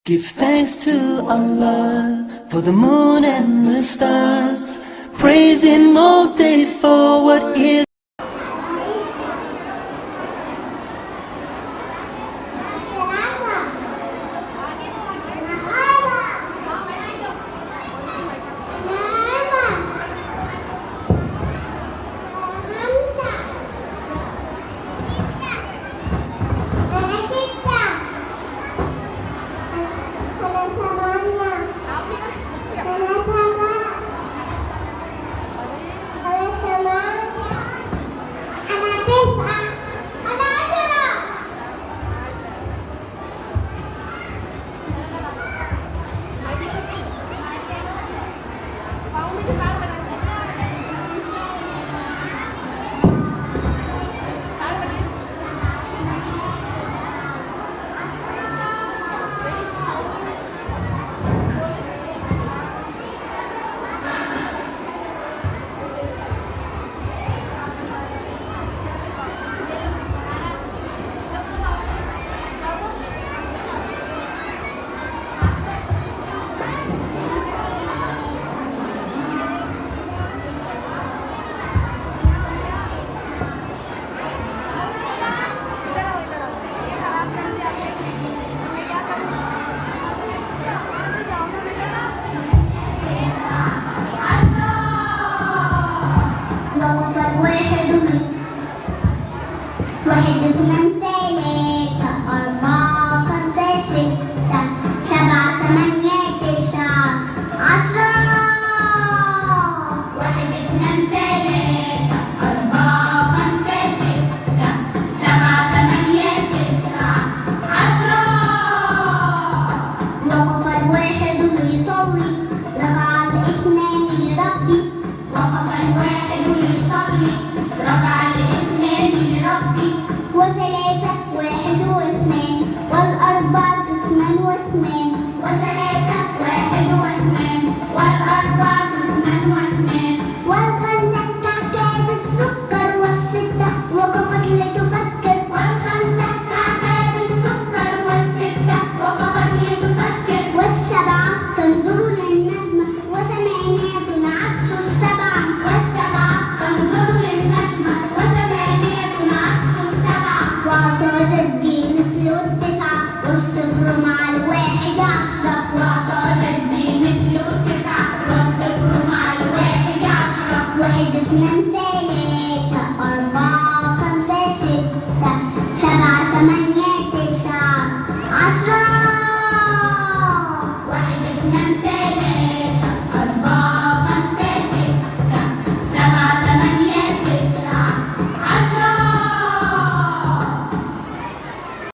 Give thanks to Allah for the moon and the stars. Praise Him all day for what is. واحد اثنين ثلاثة أربعة خمسة ستة سبعة ثمانية تسعة عشرة. واحد اثنين ثلاثة أربعة خمسة ستة سبعة ثمانية تسعة عشرة. وقف الواحد ليصلي ركع الاثنين لربي. وقف الواحد ليصلي ركع الاثنين لربي. وثلاثة واحد واثنين والأربعة اثنان واثنان وثلاثة